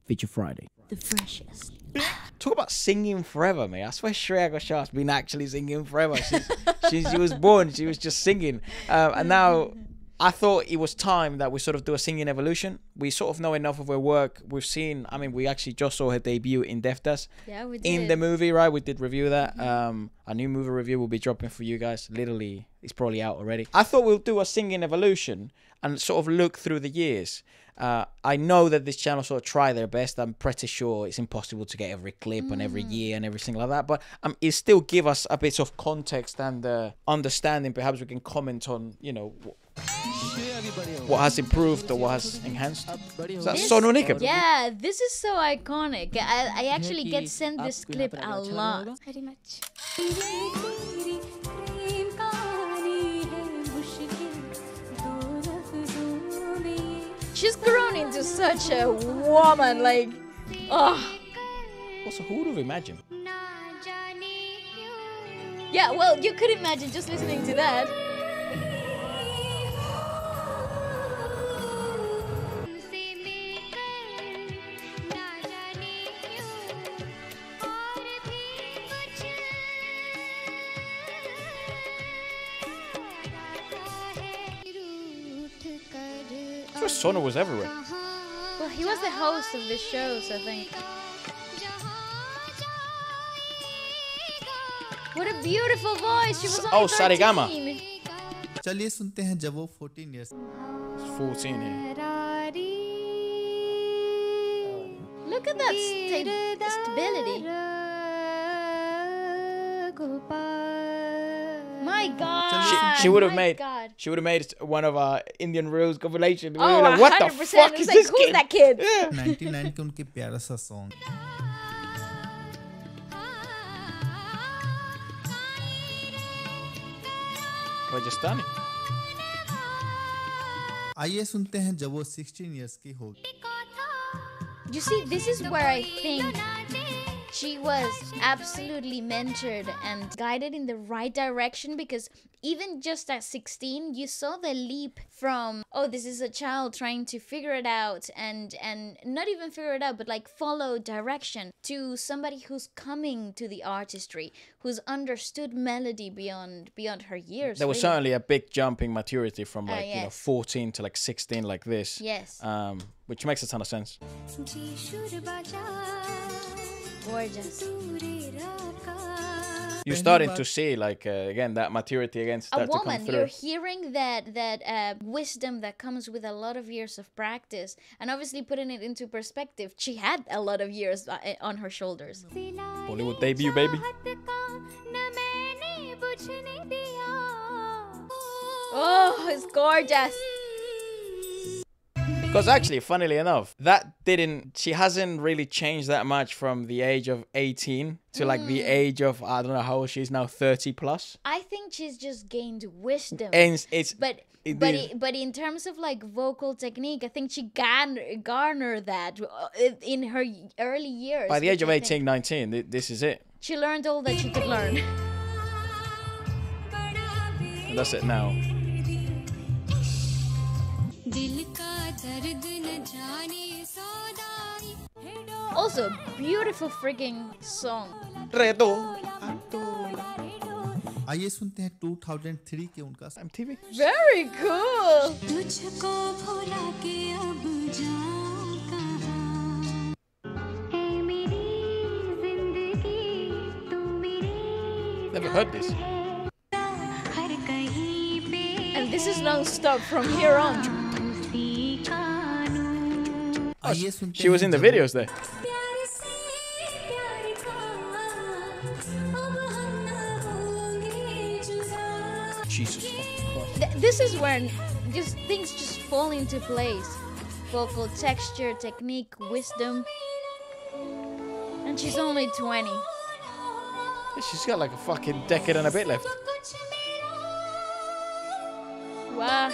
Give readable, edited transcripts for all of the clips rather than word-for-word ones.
Feature Friday. The freshest. Talk about singing forever, mate. I swear Shreya Ghoshal's been actually singing forever. She was born, she was just singing. And now I thought it was time that we sort of do a singing evolution. We sort of know enough of her work. We've seen, I mean, we actually just saw her debut in Deftas. Yeah, we did. In the movie, right? We did review that. A new movie review will be dropping for you guys. Literally, it's probably out already. I thought we'll do a singing evolution and sort of look through the years. I know that this channel sort of try their best. I'm pretty sure it's impossible to get every clip and every year and everything like that. But it still give us a bit of context and understanding. Perhaps we can comment on, you know, what has improved or what has enhanced. Is that Sonu Nikum? Yeah, this is so iconic. I actually get sent this clip a lot. Very much. She's grown into such a woman, like, oh. Also, who would have imagined? Yeah, well, you could imagine just listening to that. I swear Sonu was everywhere. Well, he was the host of the shows, I think. What a beautiful voice! She was only 13. Sarigama. चलिए सुनते हैं जब वो 14 years. 14 here. Look at that stability. My God! She would have made. God. She would have made one of our Indian Rules compilation. We Oh, were like, what the 100%. fuck It is was like, this who's kid? that kid? Yeah. 99 के उनके प्यारा सा song. Rajasthani. आइए सुनते हैं जब वो 16 years की होगी. You see, this is where I think she was absolutely mentored and guided in the right direction, because even just at 16, you saw the leap from, oh, this is a child trying to figure it out and not even figure it out, but like follow direction, to somebody who's coming to the artistry, who's understood melody beyond her years. There was really. certainly a big jump in maturity from like, you know, Yes. 14 to like 16 like this. Yes. Which makes a ton of sense. Gorgeous. You're starting to see like, again, that maturity again start A to come woman, through. you're hearing that wisdom that comes with a lot of years of practice, and obviously putting it into perspective, she had a lot of years on her shoulders. Bollywood debut, baby. Oh, it's gorgeous. Because actually, funnily enough, she hasn't really changed that much from the age of 18 to like the age of, I don't know how old she is now, 30 plus. I think she's just gained wisdom. And it's... But in terms of like vocal technique, I think she garnered that in her early years. By the age of which I 18, 19, this is it. she learned all that she could learn. And that's it now. Also, beautiful freaking song. आइए सुनते हैं 2003 के उनका MTV. Very cool. Never heard this. And this is non-stop from here on. आइए सुनते She was हैं in the जब videos there. Jesus fucking Christ. This is when just things just fall into place. Vocal texture, technique, wisdom. And she's only 20. She's got like a fucking decade and a bit left. Wow.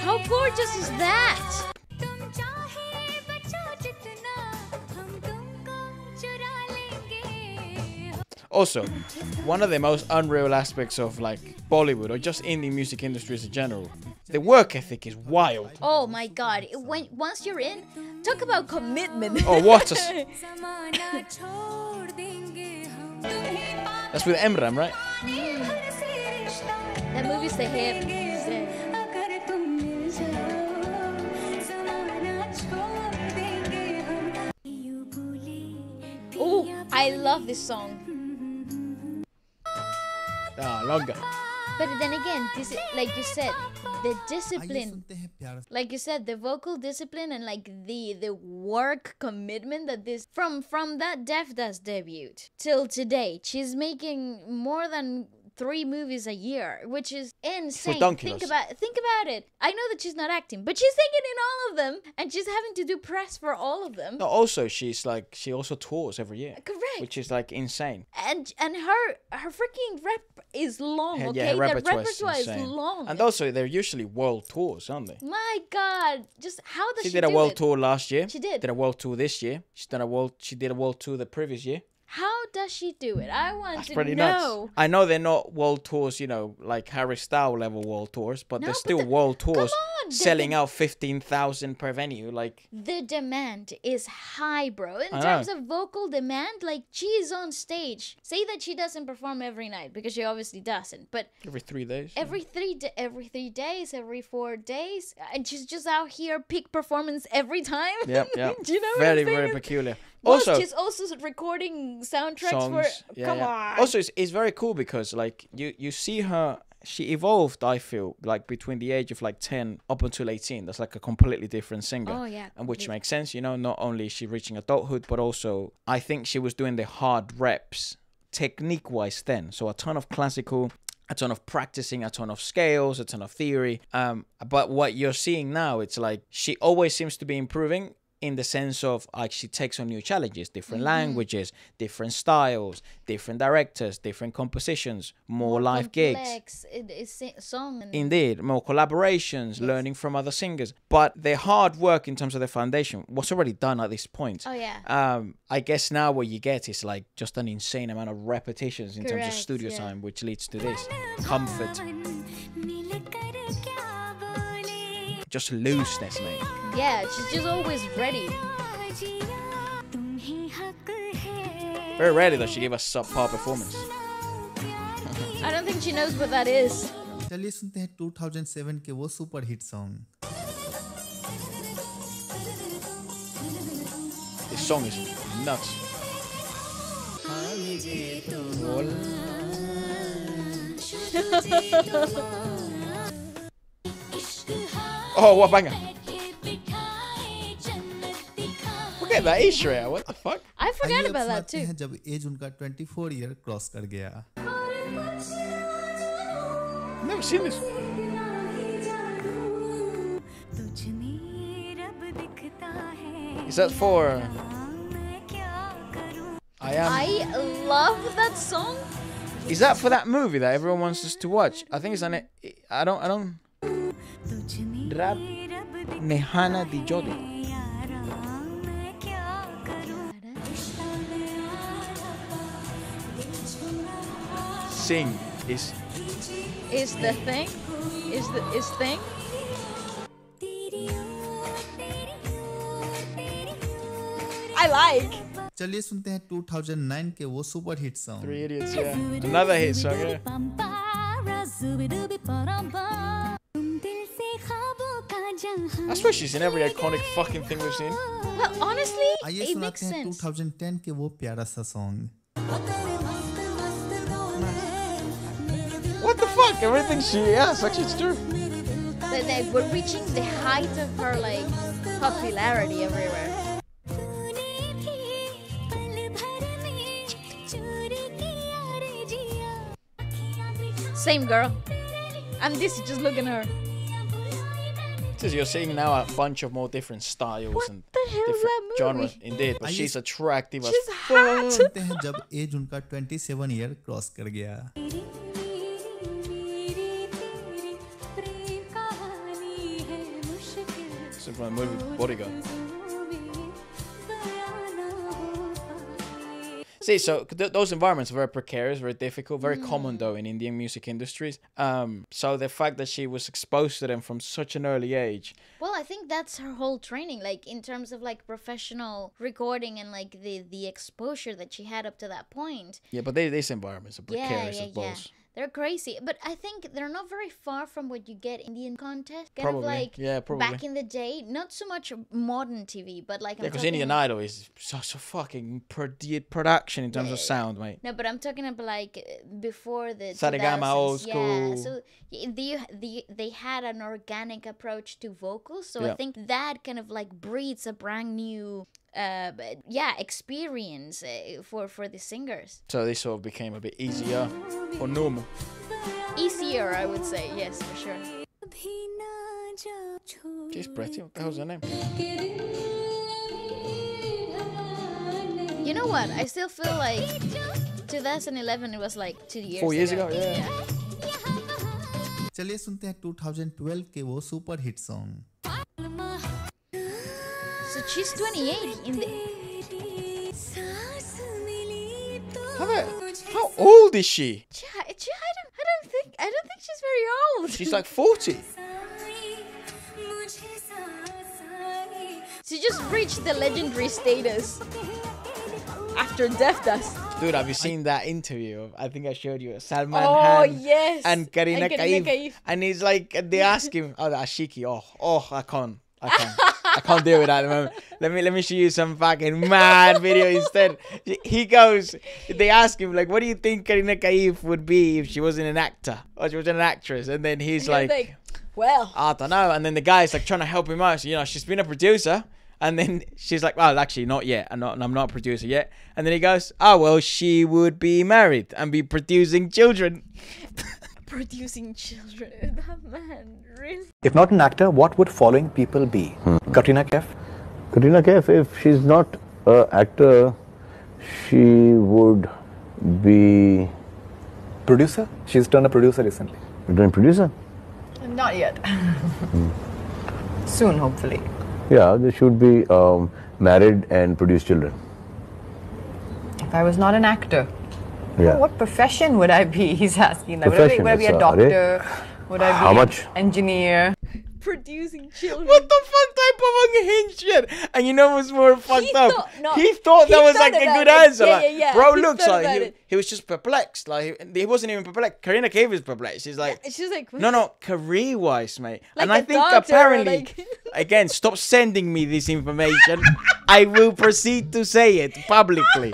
How gorgeous is that? Also, one of the most unreal aspects of like Bollywood or just indie music industries in general, the work ethic is wild. Oh my god. Once you're in, talk about commitment. Oh, what a... That's with Emram, right? That movie's the hit. Oh, I love this song. Ah, longer. But then again, this is, like you said, the आइए discipline. सुनते हैं प्यारा सा Like you said, the vocal discipline and like the work commitment that this from that Devdas debut till today, she's making more than 3 movies a year, which is insane. Ridiculous. Think about it. I know that she's not acting, but she's singing in all of them, and she's having to do press for all of them. No, also she also tours every year, Correct. which is like insane. And her freaking rep is long. Yeah, Okay, her the repertoire repertoire is insane. long. And also they're usually world tours, aren't they? My God, just how does She she did a do world it? tour last year. She did. Did a world tour this year. She did a world tour the previous year. How does she do it? I want That's to pretty know. nuts. I know they're not world tours, you know, like Harry Styles level world tours, but No, they're but still world tours, on, selling out 15,000 per venue. Like, The demand is high, bro. In I terms know. of vocal demand, like she is on stage. Say that she doesn't perform every night because she obviously doesn't, but every 3 days. every 3 days, every 4 days, and she's just out here peak performance every time. Yep, yep. Do you know Very, what I'm very saying? peculiar. Plus, Also, she's also recording soundtracks songs. for. Come on. Also, it's very cool because like you see her. She evolved, I feel, like between the age of like 10 up until 18. That's like a completely different singer. Oh, yeah, And which completely. makes sense, you know, not only is she reaching adulthood, but also I think she was doing the hard reps technique-wise then. So a ton of classical, a ton of practicing, a ton of scales, a ton of theory. But what you're seeing now, it's like she always seems to be improving in the sense of like she takes on new challenges, different languages, different styles, different directors, different compositions, more live gigs. Complex, it is song. And Indeed, more collaborations, learning from other singers. But the hard work in terms of the foundation was already done at this point. Oh, yeah. I guess now what you get is like just an insane amount of repetitions in terms of Correct, studio yeah. time, which leads to this comfort, just looseness, mate. Yeah, she's just always ready. Very rarely does she give us subpar performance. I don't think she knows what that is. चलिए सुनते हैं 2007 के वो super hit song This song is nuts. Oh, what banger. Look at that, Shreya. What the fuck? I forgot आइए अब about that सुनाते too. हैं जब एज उनका 24 ईयर क्रॉस कर गया Never seen this. Is that for I am? I love that song. Is that for that movie that everyone wants us to watch? I think it's on it. I don't. Rab Nehana Di Jodi. Sing is Is the thing? Is thing? I like. चलिए सुनते हैं 2009 के वो super hit song Three Idiots. Yeah, another hit song. Yeah. I swear she's in every iconic fucking thing we've seen. Well, honestly, आइए it makes सुनाते हैं sense. 2010 के वो प्यारा सा song What the fuck? Everything she has, actually, it's true. We're reaching the height of her like popularity everywhere. Same girl. And this is just looking at her. Because you're seeing now a bunch of more different styles and the hell is different that movie? genres. Indeed, but I she's used- attractive as She's fuck. hot. सुनते हैं जब as उनका 27 year cross कर गया So from the movie Bodyguard. See, so those environments are very precarious, very difficult, very common though in Indian music industries. So the fact that she was exposed to them from such an early age. Well, I think that's her whole training, like in terms of like professional recording and like the exposure that she had up to that point. Yeah, but these environments are precarious as balls. They're crazy, but I think they're not very far from what you get in Indian contest. Kind Probably, of like probably. back in the day, not so much modern TV, but like Because Indian Idol is such a fucking production in terms of sound, mate. No, but I'm talking about like before the Sarigama, 2000s. old school. Yeah, so they had an organic approach to vocals, so Yeah. I think that kind of like breeds a brand new experience for the singers. So this sort of became a bit easier or normal. Easier, I would say, yes, for sure. She's pretty. What the hell's her name? You know what? I still feel like 2011, it was like 2 years 4 years ago, yeah. चलिए सुनते हैं 2012 के वो super hit song. So she's 28 in the... How old is she? I don't think she's very old. She's like 40. She just reached the legendary status after Death Dust. Dude, have you seen that interview? I think I showed you. Salman Oh, Khan yes. and Kareena Kaif. Kaif. And he's like, they ask him, oh, that Ashiki, I can't deal with that at the moment. Let me show you some fucking mad video instead. He goes, they ask him, like, what do you think Kareena Kaif would be if she wasn't an actor? Or she was an actress? And then he's like, well, I don't know. And then the guy's like trying to help him out. So, you know, she's been a producer. And then she's like, well, actually, not yet. I'm not a producer yet. And then he goes, oh, well, she would be married and be producing children. producing children. That man, really? If not an actor, what would following people be? Katrina Kaif? Katrina Kaif, if she's not an actor, she would be... Producer? She's turned a producer recently. You're doing producer? Not yet. Soon, hopefully. Yeah, they should be married and produce children. If I was not an actor, Yeah. what profession would I be? He's asking. Like, would I be a Profession, doctor? Would I be How much? an engineer? Producing children. What the fuck type of unhinged shit? And you know what's more fucked up? He thought that was like a good answer. Like, bro looks like he was just perplexed. Like he wasn't even perplexed. Kareena Kaif is perplexed. She's like, she's like, no, career-wise, mate. Like and I a think doctor, apparently, like- again, stop sending me this information. I will proceed to say it publicly.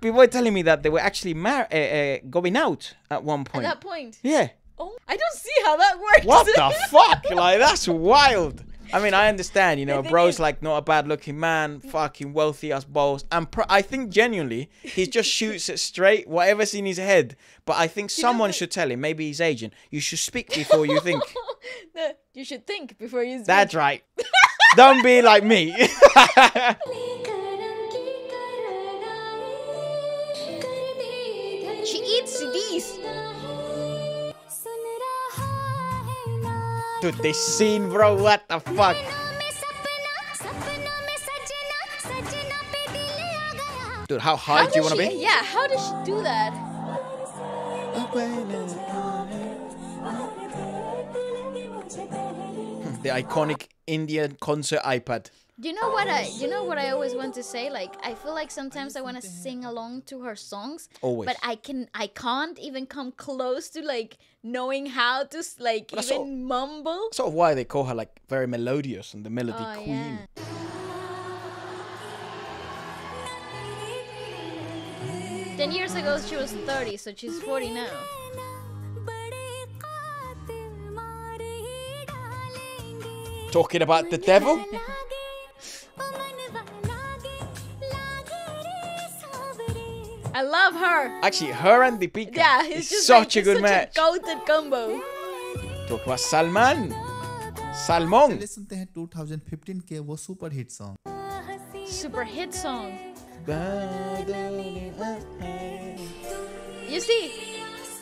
People were telling me that they were actually going out at one point. At that point. Yeah. Oh, I don't see how that works. What the fuck? Like, that's wild. I mean, I understand, you know, thing bro's is- like not a bad looking man, fucking wealthy as balls. And I think genuinely, he just shoots it straight, whatever's in his head. But I think someone should tell him, maybe his agent, you should speak before you think. No, you should think before you speak. That's right. Don't be like me. She eats CDs. Dude, this scene, bro, what the fuck? Dude, how high do you want to be? Yeah, how does she do that? The iconic Indian concert iPad. Do you know what I always want to say? Like, I feel like sometimes I want to sing along to her songs. Always. But I can't even come close to like knowing how to like But that's even mumble. Sort of why they call her like very melodious and the melody Oh, queen. yeah. 10 years ago she was 30, so she's 40 now. Talking about the devil? I love her. Actually, her and Deepika Yeah, is it's just such like, a good such match. a goated combo. Talk about Salman. Salmon. चलिए सुनते हैं 2015 के वो super hit song. Super hit song. You see,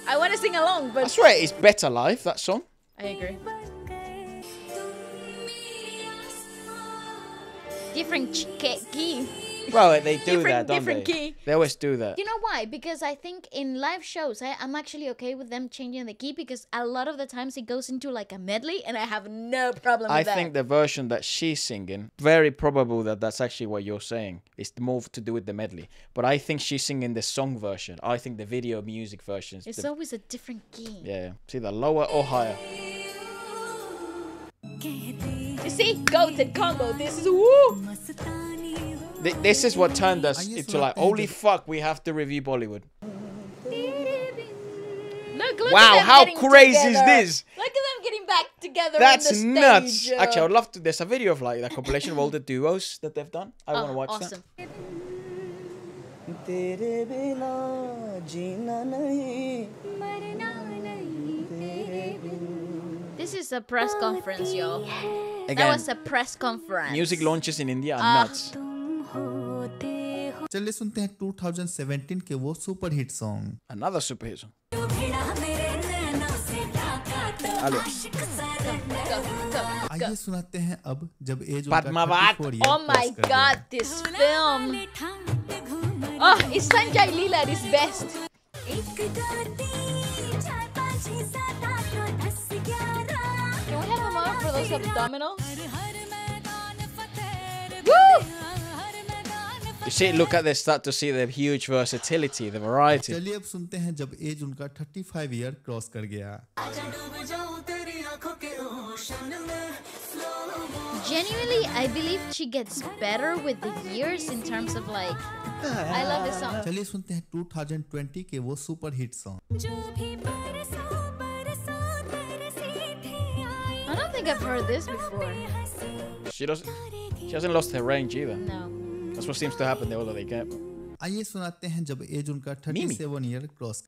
I want to sing along, I but swear it's Better Life, that song. I agree. Different key. Well, they do Different- that, don't different they? key. They always do that. You know why? Because I think in live shows, I'm actually okay with them changing the key because a lot of the times it goes into like a medley, and I have no problem with I that. think the version that she's singing, very probable that that's actually what you're saying. It's more to do with the medley. But I think she's singing the song version. I think the video music version is It's always a different key. yeah, it's either lower or higher. You see, goated combo. This is woo. This is what turned us I into saw like, that holy they- fuck, we have to review Bollywood. Look Wow, at them how getting crazy is together. this? Look at them getting back together. That's on the nuts. stage. Actually, I would love to. There's a video of like that compilation of all the duos that they've done. I want to watch awesome. that. This is a press conference, y'all. That Again, was a press conference. music launches in India are nuts. चलिए सुनते हैं 2017 के वो super hit song Another super hit song. Hello. आइए सुनाते हैं अब जब as Padmavat. Oh my god, this film. Oh, it's Sanjay Leela at his best. Can we have a moment for those abdominals? Woo! You see, look at this, start to see the huge versatility, the variety. चलिए अब सुनते हैं जब as उनका 35 year cross कर गया Genuinely, I believe she gets better with the years in terms of like. I love this song. चलिए सुनते हैं 2020 के वो super hit song I don't think I've heard this before. She hasn't lost her range either. No. That's what seems to happen the older they get. आइए सुनाते हैं जब as उनका 37 year cross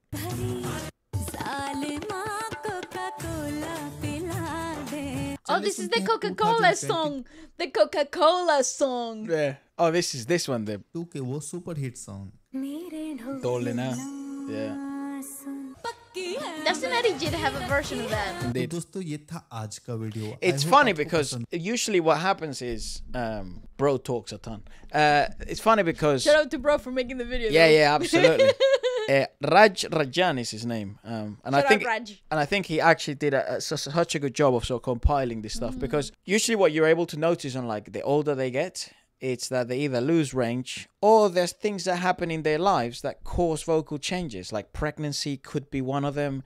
Oh, this is the Coca-Cola song. The Coca-Cola song. Yeah. Oh, this one, the 2 के वो super hit song Dolina. Yeah. Doesn't Arijit have a version of that? तो Indeed. दोस्तों ये था आज का video It's funny because usually what happens is bro talks a ton. It's funny because Shout out to bro for making the video. yeah, absolutely. Raj Rajan is his name, and I Shout think out Raj. and I think he actually did such a good job of sort of compiling this stuff because usually what you're able to notice on like the older they get, it's that they either lose range or there's things that happen in their lives that cause vocal changes. Like pregnancy could be one of them.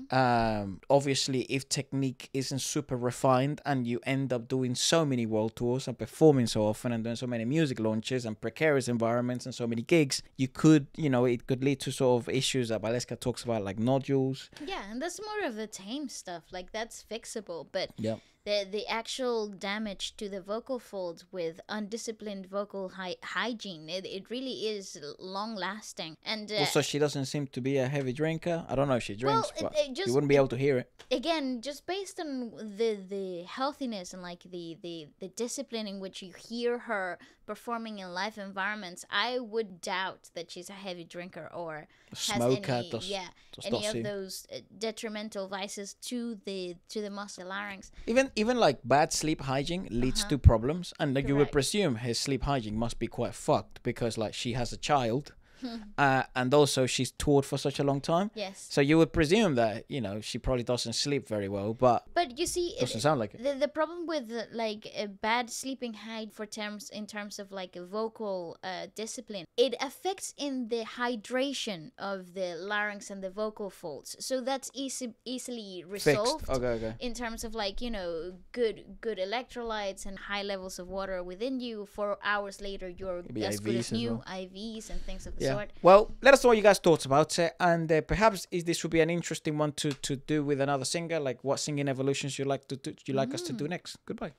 Obviously, if technique isn't super refined and you end up doing so many world tours and performing so often and doing so many music launches and precarious environments and so many gigs, you could, it could lead to sort of issues that Waleska talks about, like nodules. Yeah, and that's more of the tame stuff. Like that's fixable, but Yep. the actual damage to the vocal folds with undisciplined vocal hygiene, it really is long lasting. And Also, she doesn't seem to be a heavy drinker. I don't know if she drinks, Well, but it just- you wouldn't be able to hear it. again, just based on the healthiness and like the discipline in which you hear her performing in live environments, I would doubt that she's a heavy drinker or Smoker, has any does any not of seem. those detrimental vices to the muscle larynx. Even like bad sleep hygiene leads to problems, and like you would Correct. presume his sleep hygiene must be quite fucked because like she has a child, and also she's toured for such a long time. Yes. So you would presume that she probably doesn't sleep very well, but But you see, doesn't sound like it. the problem with like a bad sleeping height in terms of like a vocal discipline, it affects in the hydration of the larynx and the vocal folds. So that's easily resolved. Okay. In terms of like good electrolytes and high levels of water within you. 4 hours later, you're Maybe as good IVs as as new. well. IVs and things of the Yeah. sort. Well, let us know what you guys thought about it, and perhaps this would be an interesting one to do with another singer. Like, what singing evolutions you like us to do next. Goodbye.